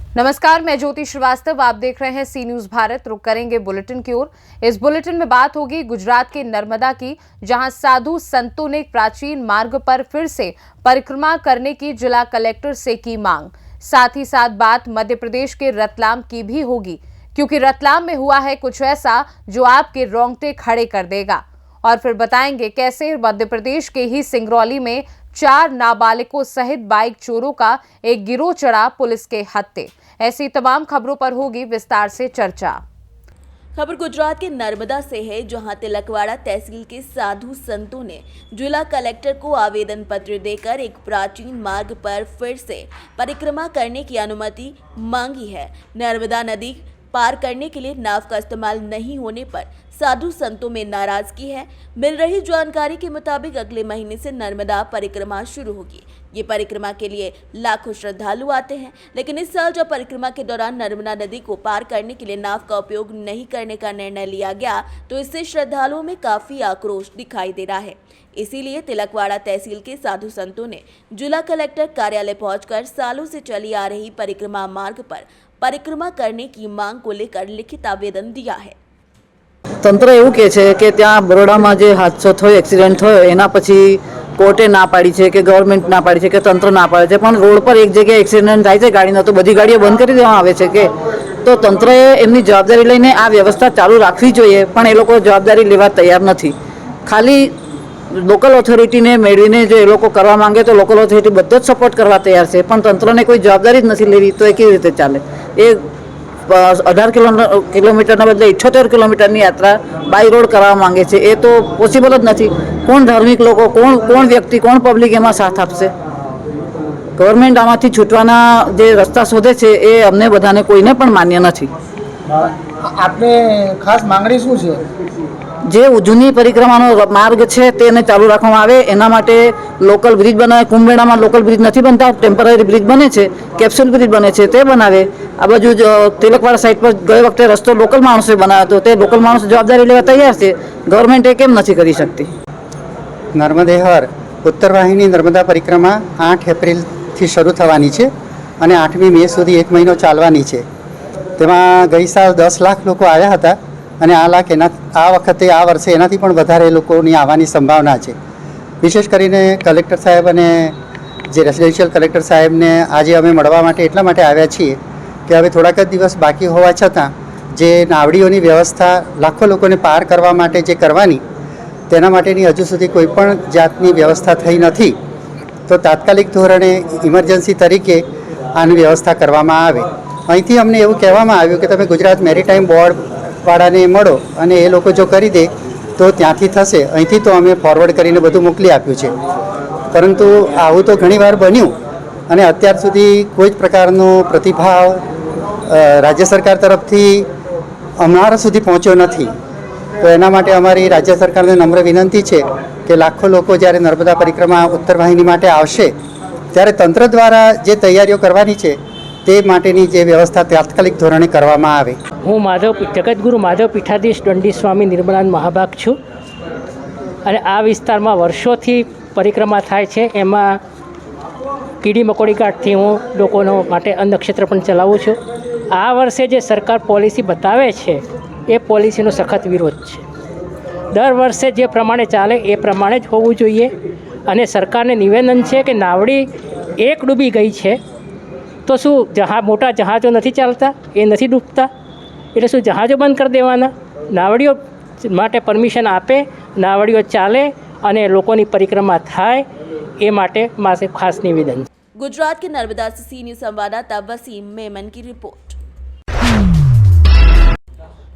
नमस्कार, मैं ज्योति श्रीवास्तव। आप देख रहे हैं सी न्यूज भारत। रुक करेंगे बुलेटिन की ओर। इस बुलेटिन में बात होगी गुजरात के नर्मदा की, जहां साधु संतों ने प्राचीन मार्ग पर फिर से परिक्रमा करने की जिला कलेक्टर से की मांग। साथ ही साथ बात मध्य प्रदेश के रतलाम की भी होगी, क्योंकि रतलाम में हुआ है कुछ ऐसा जो आपके रोंगटे खड़े कर देगा। और फिर बताएंगे कैसे मध्य प्रदेश के ही सिंगरौली में 4 नाबालिगों सहित बाइक चोरों का एक गिरोह चढ़ा पुलिस के हत्थे। ऐसी तमाम खबरों पर होगी विस्तार से चर्चा। खबर गुजरात के नर्मदा से है, जहां तिलकवाड़ा तहसील के साधु संतों ने जिला कलेक्टर को आवेदन पत्र देकर एक प्राचीन मार्ग पर फिर से परिक्रमा करने की अनुमति मांगी है। नर्मदा नदी पार करने के लिए नाव का इस्तेमाल नहीं होने पर साधु संतों में नाराजगी है। मिल रही जानकारी के मुताबिक अगले महीने से नर्मदा परिक्रमा शुरू होगी। ये परिक्रमा के लिए लाखों श्रद्धालु आते हैं, लेकिन इस साल जब परिक्रमा के दौरान नर्मदा नदी को पार करने के लिए नाव का उपयोग नहीं करने का निर्णय लिया गया, तो इससे श्रद्धालुओं में काफी आक्रोश दिखाई दे रहा है। इसीलिए तिलकवाड़ा तहसील के साधु संतों ने जिला कलेक्टर कार्यालय पहुंचकर सालों से चली आ रही परिक्रमा मार्ग पर परिक्रमा करने की मांग को लेकर लिखित आवेदन दिया है। तंत्र एवं कहे छे कि त्या बरोडामां जे हादसो थयो, एक्सिडेंट थयो, एना पछी कोर्टे ना पाड़ी छे के गवर्नमेंट ना पाड़ी छे के तंत्र ना पाड़े छे, पण रोड पर एक जग्याए एक्सिडेंट थाय छे गाड़ीनो तो बधी गाड़ीओ बंध करी देवामां आवे छे के तो तंत्रए एमनी जवाबदारी लईने आ व्यवस्था चालू राखवी जोईए, पण ए लोको जवाबदारी लेवा तैयार नथी। खाली लोकल ऑथोरिटीने मेळवीने जो ए लोको करवा मांगे तो लोकल ऑथोरिटी बधो ज सपोर्ट करवा तैयार छे, पण तंत्रने कोई जवाबदारी ज नथी लेवी, तो ए केवी रीते चाले? ए 18 किलोमीटर बदले 78 किलोमीटरनी यात्रा बाय रोड करवा मांगे छे, ए तो पॉसिबल ज नथी। कोण धार्मिक लोको, कोण व्यक्ति, कोण पब्लिक एमां साथ आपशे? गवर्नमेंट आमांथी छूटवाना जे रस्ता शोधे छे ए अमने बधाने कोईने पण मान्य नथी। आपने खास मांगणी शुं छे? जे जूनी परिक्रमानो मार्ग है तेने चालू राखवामां आवे, एना माटे लोकल ब्रिज बनावे। कुंभमेळामां लोकल ब्रिज नहीं बनता, टेम्पररी ब्रिज बने छे, केप्सूल ब्रिज बने छे ते बनावे। आ बाजू तिलकवाड़ा साइड पर गए वखते रस्तो लोकल माणसोए बनाव्यो तो ते लोकल माणस जवाबदारी लेवा तैयार छे, गवर्नमेंट ए केम नथी करी शकती? नर्मदेहर उत्तर वाहिनी नर्मदा परिक्रमा 8 एप्रिल थी शरू थवानी छे अने 8મી મે सुधी 1 महीनो चालवानी छे। तेमां गई साल 10 लाख लोको आव्या हता અને આ વખતે આ વર્ષે એનાથી પણ વધારે લોકોની આવવાની સંભાવના છે। વિશેષ કરીને કલેક્ટર સાહેબ અને જે રેસિડેન્શિયલ કલેક્ટર સાહેબને આજે અમે મળવા માટે એટલા માટે આવ્યા છીએ કે હવે થોડાક જ દિવસ બાકી હોવા છતાં જે નાવડીઓની વ્યવસ્થા લાખો લોકોને પાર કરવા માટે જે કરવાની તેના માટેની હજુ સુધી કોઈ પણ જાતની વ્યવસ્થા થઈ નથી, તો તાત્કાલિક ધોરણે ઇમરજન્સી તરીકે આની વ્યવસ્થા કરવામાં આવે। અહીંથી અમને એવું કહેવામાં આવ્યું કે તમે ગુજરાત મેરીટાઈમ બોર્ડ વાળાને મળો અને એ લોકો જો કરી દે તો ત્યાંથી થશે, અહીંથી તો અમે ફોરવર્ડ કરીને બધું મોકલી આપ્યું છે। પરંતુ આવું તો ઘણીવાર બન્યું અને અત્યાર સુધી કોઈ જ પ્રકારનો પ્રતિભાવ રાજ્ય સરકાર તરફથી અમારા સુધી પહોંચ્યો નથી। તો એના માટે અમારી રાજ્ય સરકારને નમ્ર વિનંતી છે કે લાખો લોકો જ્યારે નર્મદા પરિક્રમા ઉત્તર વાહિની માટે આવશે ત્યારે તંત્ર દ્વારા જે તૈયારીઓ કરવાની છે તે માટેની જે વ્યવસ્થા તાત્કાલિક ધોરણે કરવામાં આવે। હું જગતગુરુ માધવ પીઠાધીશ દંડી સ્વામી નિર્મલાનંદ મહાભાગ છું અને આ વિસ્તારમાં વર્ષોથી પરિક્રમા થાય છે। એમાં કીડી મકોડી ઘાટથી હું લોકોનો માટે અન્નક્ષેત્ર પણ ચલાવું છું। આ વર્ષે જે સરકાર પોલિસી બતાવે છે એ પોલિસીનો સખત વિરોધ છે। દર વર્ષે જે પ્રમાણે ચાલે એ પ્રમાણે જ હોવું જોઈએ અને સરકારને નિવેદન છે કે નાવડી એક ડૂબી ગઈ છે તો શું મોટા જહાજો નથી ચાલતા, એ નથી ડૂબતા? એટલે શું જહાજો બંધ કરી દેવાના? નાવડીઓ માટે પરમિશન આપે, નાવડીઓ ચાલે અને લોકોની પરિક્રમા થાય, એ માટે મારે ખાસ નિવેદન। गुजरात के नर्मदा से सी न्यूज संवाददाता वसीम मेमन की रिपोर्ट।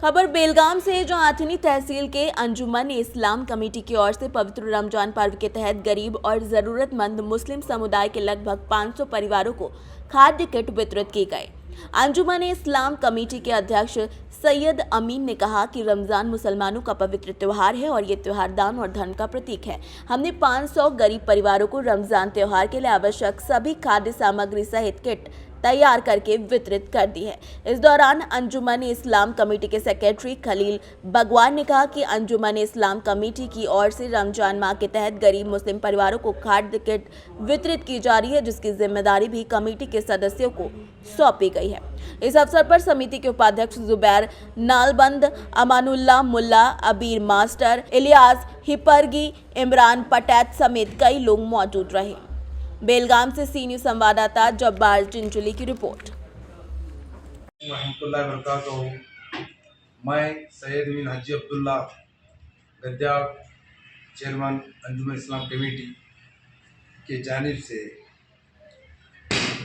खबर बेलगाम से, जो आथनी तहसील के अंजुमन इस्लाम कमेटी की ओर से पवित्र रमजान पर्व के तहत गरीब और ज़रूरतमंद मुस्लिम समुदाय के लगभग 500 परिवारों को खाद्य किट वितरित की गए। अंजुमन इस्लाम कमेटी के अध्यक्ष सैयद अमीन ने कहा कि रमज़ान मुसलमानों का पवित्र त्यौहार है और ये त्यौहार दान और धर्म का प्रतीक है। हमने 500 गरीब परिवारों को रमज़ान त्यौहार के लिए आवश्यक सभी खाद्य सामग्री सहित किट तैयार करके वितरित कर दी है। इस दौरान अंजुमन इस्लाम कमेटी के सेक्रेटरी खलील बगवान ने कहा कि अंजुमन इस्लाम कमेटी की ओर से रमजान माह के तहत गरीब मुस्लिम परिवारों को खाद्य किट वितरित की जा रही है, जिसकी जिम्मेदारी भी कमेटी के सदस्यों को सौंपी गई है। इस अवसर पर समिति के उपाध्यक्ष जुबैर नालबंद, अमानुल्लाह मुल्ला, अबीर मास्टर, इलियास हिपरगी, इमरान पटैत समेत कई लोग मौजूद रहे। बेलगाम से सी न्यूज़ संवाददाता जब्बार चिंचुली की रिपोर्ट। रहमतुल्लाहि व बरकातहू। मैं सैयद मीन हाजी अब्दुल्ला गद्दार, चेयरमैन अंजुमन इस्लाम कमेटी की जानिब से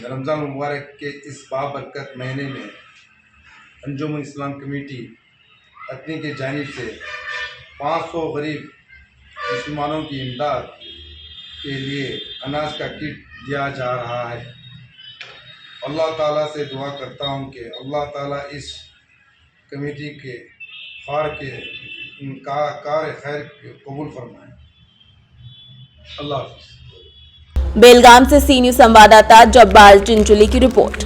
रमज़ान मुबारक के इस बाबरकत महीने में अंजुमन इस्लाम कमेटी अपनी की जानिब से 500 गरीब मुसलमानों की इमदाद के लिए अनाज का किट दिया जा रहा है। अल्लाह ताला से दुआ करता हूँ कि अल्लाह ताला इस कमेटी के कार खैर कबूल फरमाए। अल्लाह हाफ़िज़। बेलगाम से सी न्यूज़ संवाददाता जब्बार चिंचुली की रिपोर्ट।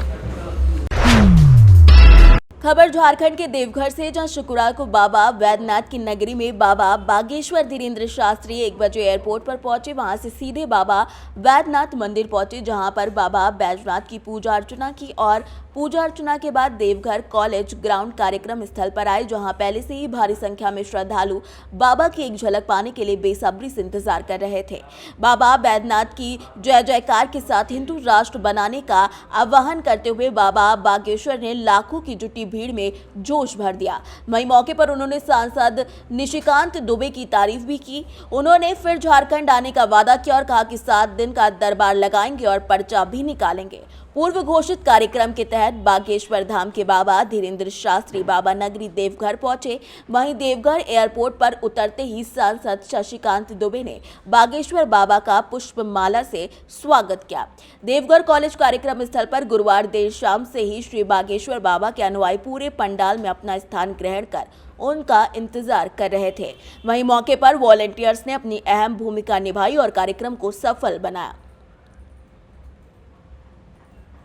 खबर झारखंड के देवघर से, जहां शुक्रवार को बाबा वैद्यनाथ की नगरी में बाबा बागेश्वर धीरेन्द्र शास्त्री 1 बजे एयरपोर्ट पर पहुंचे। वहां से सीधे बाबा वैद्यनाथ मंदिर पहुंचे, जहां पर बाबा बैजनाथ की पूजा अर्चना की और पूजा अर्चना के बाद देवघर कॉलेज ग्राउंड कार्यक्रम स्थल पर आए, जहां पहले से ही भारी संख्या में श्रद्धालु बाबा की एक झलक पाने के लिए बेसब्री से इंतजार कर रहे थे। बाबा बैद्यनाथ की जय जयकार के साथ हिंदू राष्ट्र बनाने का आह्वान करते हुए बाबा बागेश्वर ने लाखों की जुटी भीड़ में जोश भर दिया। वहीं मौके पर उन्होंने सांसद निशिकांत दुबे की तारीफ भी की। उन्होंने फिर झारखंड आने का वादा किया और कहा कि 7 दिन का दरबार लगाएंगे और पर्चा भी निकालेंगे। पूर्व घोषित कार्यक्रम के तहत बागेश्वर धाम के बाबा धीरेन्द्र शास्त्री बाबा नगरी देवघर पहुंचे। वहीं देवघर एयरपोर्ट पर उतरते ही सांसद शशिकांत दुबे ने बागेश्वर बाबा का पुष्पमाला से स्वागत किया। देवघर कॉलेज कार्यक्रम स्थल पर गुरुवार देर शाम से ही श्री बागेश्वर बाबा के अनुयायी पूरे पंडाल में अपना स्थान ग्रहण कर उनका इंतजार कर रहे थे। वहीं मौके पर वॉलंटियर्स ने अपनी अहम भूमिका निभाई और कार्यक्रम को सफल बनाया।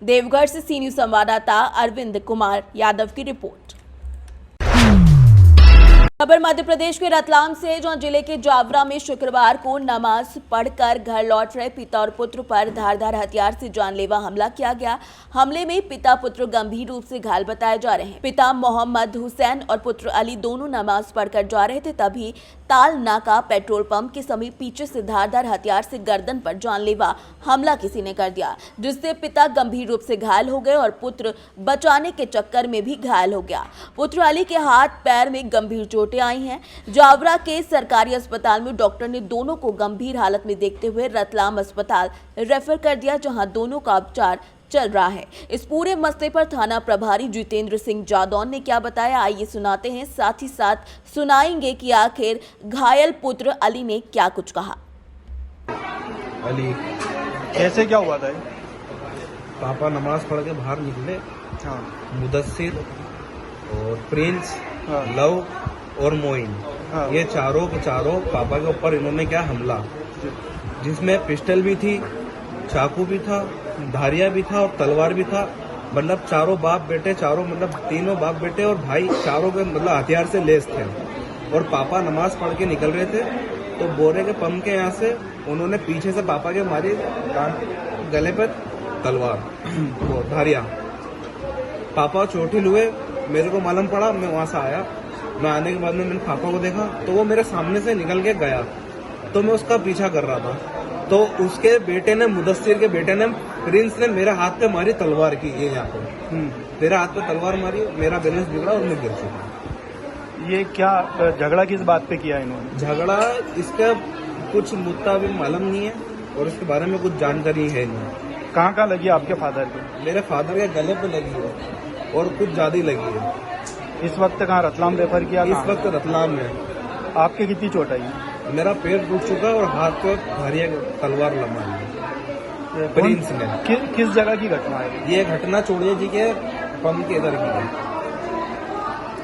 देवघर से सी न्यूज़ संवाददाता अरविंद कुमार यादव की रिपोर्ट। खबर मध्य प्रदेश के रतलाम से, जहां जिले के जावरा में शुक्रवार को नमाज पढ़कर घर लौट रहे पिता और पुत्र पर धारदार हथियार से जानलेवा हमला किया गया। हमले में पिता पुत्र गंभीर रूप से घायल बताए जा रहे हैं। पिता मोहम्मद हुसैन और पुत्र अली दोनों नमाज पढ़कर जा रहे थे, तभी ताल नाका पेट्रोल पंप के समीप पीछे से धारदार हथियार से गर्दन पर जानलेवा हमला किसी ने कर दिया, जिससे पिता गंभीर रूप से घायल हो गए और पुत्र बचाने के चक्कर में भी घायल हो गया। पुत्र अली के हाथ पैर में गंभीर चोटें आई हैं। जावरा के सरकारी अस्पताल में डॉक्टर ने दोनों को गंभीर हालत में देखते हुए रतलाम अस्पताल रेफर कर दिया, जहां दोनों का उपचार चल रहा है। इस पूरे मसले पर थाना प्रभारी जितेंद्र सिंह जादौन ने क्या बताया, आइए सुनाते हैं। साथ ही साथ सुनाएंगे कि आखिर घायल पुत्र अली ने क्या कुछ कहा। अली कैसे क्या हुआ था? पापा नमाज पढ़ के बाहर निकले। हाँ। मुदस्सिर और प्रिंस, हाँ। लव और मोइन, हाँ। ये चारों के चारों पापा के ऊपर इन्होंने क्या हमला, जिसमें पिस्टल भी थी, चाकू भी था, धारिया भी था और तलवार भी था। मतलब चारों बाप बेटे, चारों मतलब तीनों बाप बेटे और भाई चारों के मतलब हथियार से लेस थे। और पापा नमाज पढ़ के निकल रहे थे तो बोरे के पंप के यहाँ से उन्होंने पीछे से पापा के मारी गले पर तलवार वो धारिया। पापा चोटिल हुए, मेरे को मालूम पड़ा, मैं वहाँ से आया। मैं आने के बाद में मैंने पापा को देखा तो वो मेरे सामने से निकल के गया, तो मैं उसका पीछा कर रहा था। तो उसके बेटे ने, मुदस्सिर के बेटे ने, प्रिंस ने मेरे हाथ पे मारी तलवार की, ये यहाँ पे मेरे हाथ पे तलवार मारी, मेरा बैलेंस बिगड़ा और मैं गिर चुका। ये क्या झगड़ा किस बात पे किया इन्होंने? झगड़ा इसका कुछ मुद्दा भी मालूम नहीं है और इसके बारे में कुछ जानकारी है नहीं। कहाँ लगी आपके फादर की? मेरे फादर के गले पे लगी है और कुछ ज्यादा लगी है। इस वक्त कहाँ रतलाम रेफर किया? इस वक्त रतलाम में। आपके कितनी चोट आई? मेरा पेट टूट चुका और हाथ पे भारी तलवार लगा है प्रिंस ने। किस जगह की घटना है ये? घटना चोड़िया जी के पंप के इधर की है,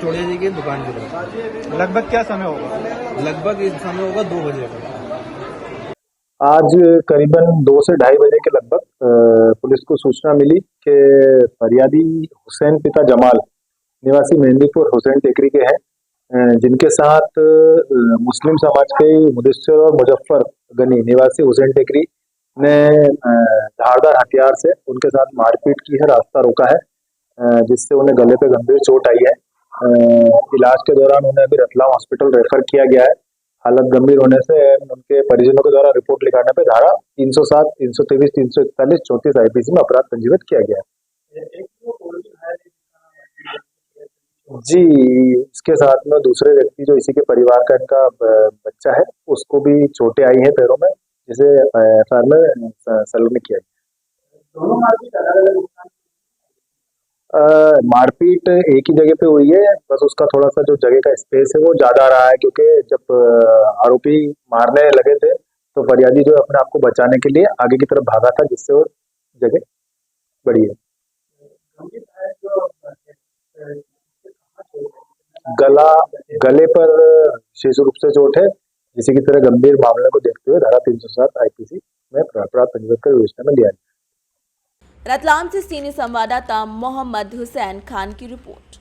चोड़िया जी की दुकान की तरफ। लगभग क्या समय होगा? लगभग इस समय होगा 2 बजे का। आज करीबन 2 से ढाई बजे के लगभग पुलिस को सूचना मिली कि फरियादी हुसैन पिता जमाल निवासी मेहंदीपुर हुसैन टेकरी के हैं, जिनके साथ मुस्लिम समाज के मुदस्सिर और मुजफ्फर गनी निवासी हुसैन टेकरी ने धारदार हथियार से उनके साथ मारपीट की है, रास्ता रोका है, जिससे उन्हें गले पे गंभीर चोट आई है। इलाज के दौरान उन्हें अभी रतलाम हॉस्पिटल रेफर किया गया है। हालत गंभीर होने से उनके परिजनों के द्वारा रिपोर्ट लिखाने पर धारा 307, 323, 341, 34 आईपीसी में अपराध पंजीबद्ध किया गया है। जी, इसके साथ में दूसरे व्यक्ति जो इसी के परिवार का इनका बच्चा है, उसको भी चोटें आई हैं पैरों में, जिसे एफआईआर में संलग्न किया गया। मारपीट एक ही जगह पे हुई है, बस उसका थोड़ा सा जो जगह का स्पेस है वो ज्यादा रहा है, क्योंकि जब आरोपी मारने लगे थे तो फरियादी जो अपने आप को बचाने के लिए आगे की तरफ भागा था, जिससे वो जगह बड़ी है। गले पर विशेष रूप से चोट है। इसी की तरह गंभीर मामले को देखते हुए धारा 307 आईपीसी में अपराध पंजीबद्ध कर विवेचना में लिया गया। रतलाम से सीनियर संवाददाता मोहम्मद हुसैन खान की रिपोर्ट।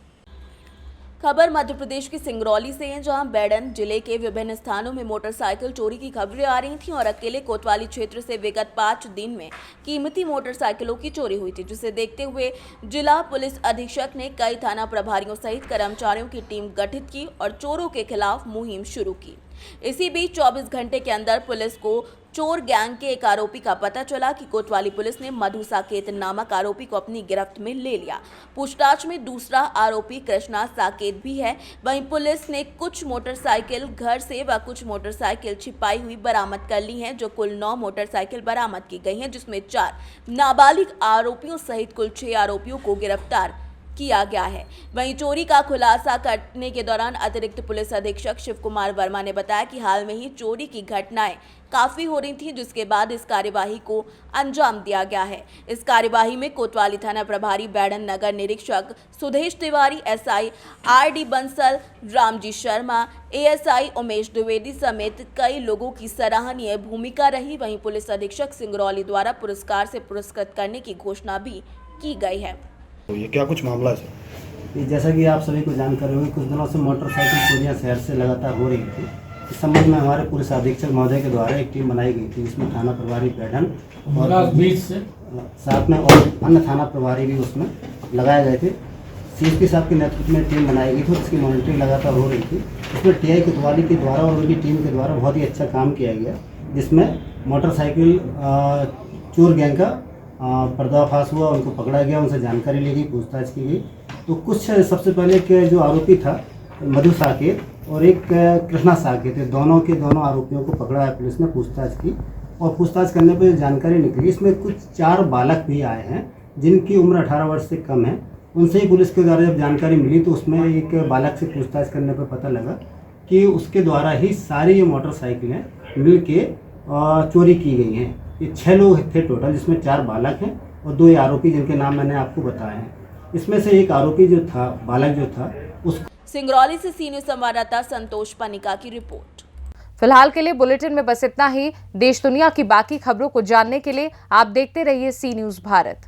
खबर मध्य प्रदेश की सिंगरौली से है, जहां बैडन जिले के विभिन्न स्थानों में मोटरसाइकिल चोरी की खबरें आ रही थीं और अकेले कोतवाली क्षेत्र से विगत 5 दिन में कीमती मोटरसाइकिलों की चोरी हुई थी, जिसे देखते हुए जिला पुलिस अधीक्षक ने कई थाना प्रभारियों सहित कर्मचारियों की टीम गठित की और चोरों के खिलाफ मुहिम शुरू की। इसी बीच 24 घंटे के अंदर पुलिस को चोर गैंग के एक आरोपी का पता चला कि कोतवाली पुलिस ने मधु साकेत नामक आरोपी को अपनी गिरफ्त में ले लिया। पूछताछ में दूसरा आरोपी कृष्णा साकेत भी है। वहीं पुलिस ने कुछ मोटरसाइकिल घर से व कुछ मोटरसाइकिल छिपाई हुई बरामद कर ली हैं, जो कुल 9 मोटरसाइकिल बरामद की गई हैं, जिसमें 4 नाबालिग आरोपियों सहित कुल 6 आरोपियों को गिरफ्तार किया गया है। वहीं चोरी का खुलासा करने के दौरान अतिरिक्त पुलिस अधीक्षक शिव कुमार वर्मा ने बताया कि हाल में ही चोरी की घटनाएं काफी हो रही थी, जिसके बाद इस कार्यवाही को अंजाम दिया गया है। इस कार्यवाही में कोतवाली थाना प्रभारी बैडन नगर निरीक्षक Sudhesh Tiwari, SI RD Bansal, Ramji Sharma, ASI Umesh Dwivedi समेत कई लोगों की सराहनीय भूमिका रही। वहीं पुलिस अधीक्षक सिंगरौली द्वारा पुरस्कार से पुरस्कृत करने की घोषणा भी की गई है। तो ये क्या कुछ मामला है सर? ये जैसा कि आप सभी को जानकारी होगी, कुछ दिनों से मोटरसाइकिल चोरियां शहर से लगातार हो रही थी। इस संबंध में हमारे पुलिस अधीक्षक महोदय के द्वारा एक टीम बनाई गई थी, जिसमें थाना प्रभारी बैठन और साथ में और अन्य थाना प्रभारी भी उसमें लगाए गए थे। सीएसपी साहब के नेतृत्व में टीम बनाई गई थी, उसकी मॉनिटरिंग लगातार हो रही थी। इसमें टीआई कोतवाली के द्वारा और उनकी टीम के द्वारा बहुत ही अच्छा काम किया गया, जिसमें मोटरसाइकिल चोर गैंग का पर्दाफाश हुआ, उनको पकड़ा गया, उनसे जानकारी ली गई, पूछताछ की गई। तो कुछ सबसे पहले के जो आरोपी था मधु साकेत और एक कृष्णा साकेत, दोनों आरोपियों को पकड़ा है पुलिस ने, पूछताछ की और पूछताछ करने पर जानकारी निकली इसमें कुछ 4 बालक भी आए हैं जिनकी उम्र 18 वर्ष से कम है। उनसे ही पुलिस के द्वारा जब जानकारी मिली तो उसमें एक बालक से पूछताछ करने पर पता लगा कि उसके द्वारा ही सारी ये मोटरसाइकिलें मिल के चोरी की गई हैं। ये 6 लोग थे टोटल, जिसमें 4 बालक हैं और 2 आरोपी जिनके नाम मैंने आपको बताए हैं। इसमें से एक आरोपी जो था, बालक जो था, उस सिंगरौली से सीनियर संवाददाता संतोष पनिका की रिपोर्ट। फिलहाल के लिए बुलेटिन में बस इतना ही। देश दुनिया की बाकी खबरों को जानने के लिए आप देखते रहिए सी न्यूज़ भारत।